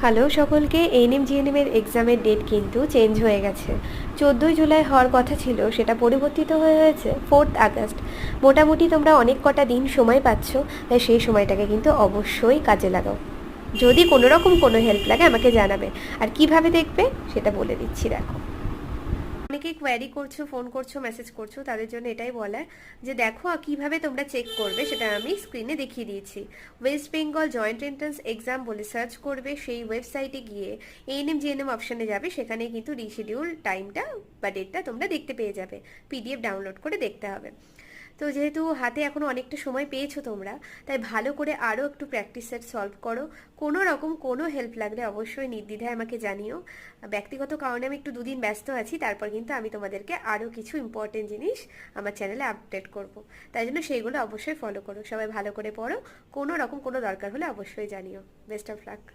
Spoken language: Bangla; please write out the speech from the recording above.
হ্যালো সকলকে। এএনএম জিএনএম এর এক্সামের ডেট কিন্তু চেঞ্জ হয়ে গেছে। 14ই জুলাই হওয়ার কথা ছিল, সেটা পরিবর্তিত হয়ে হয়েছে 4 আগস্ট। মোটামুটি তোমরা অনেক কটা দিন সময় পাচ্ছ, তাই সেই সময়টাকে কিন্তু অবশ্যই কাজে লাগাও। যদি কোনো রকম কোনো হেল্প লাগে আমাকে জানাবে। আর কিভাবে দেখবে সেটা বলে দিচ্ছি, দেখো। অনেকেই কোয়ারি করছো, ফোন করছো, মেসেজ করছো, তাদের জন্য এটাই বলা যে দেখো কিভাবে তোমরা চেক করবে সেটা আমি স্ক্রিনে দেখিয়ে দিয়েছি। West Bengal joint entrance exam বলে সার্চ করবে, সেই ওয়েবসাইটে গিয়ে এএনএম জিএনএম অপশানে যাবে, সেখানে কিন্তু রিশিডিউল টাইমটা বা ডেটটা তোমরা দেখতে পেয়ে যাবে। পিডিএফ ডাউনলোড করে দেখতে হবে। তো যেহেতু হাতে এখনও অনেকটা সময় পেয়েছো তোমরা, তাই ভালো করে আরও একটু প্র্যাকটিস সেট সলভ করো। কোনো রকম কোনো হেল্প লাগলে অবশ্যই নির্দ্বিধায় আমাকে জানিও। ব্যক্তিগত কারণে আমি একটু দুদিন ব্যস্ত আছি, তারপর কিন্তু আমি তোমাদেরকে আরও কিছু ইম্পর্টেন্ট জিনিস আমার চ্যানেলে আপডেট করব। তাই জন্য সেইগুলো অবশ্যই ফলো করো। সবাই ভালো করে পড়ো। কোনো রকম কোনো দরকার হলে অবশ্যই জানিও। Best of luck.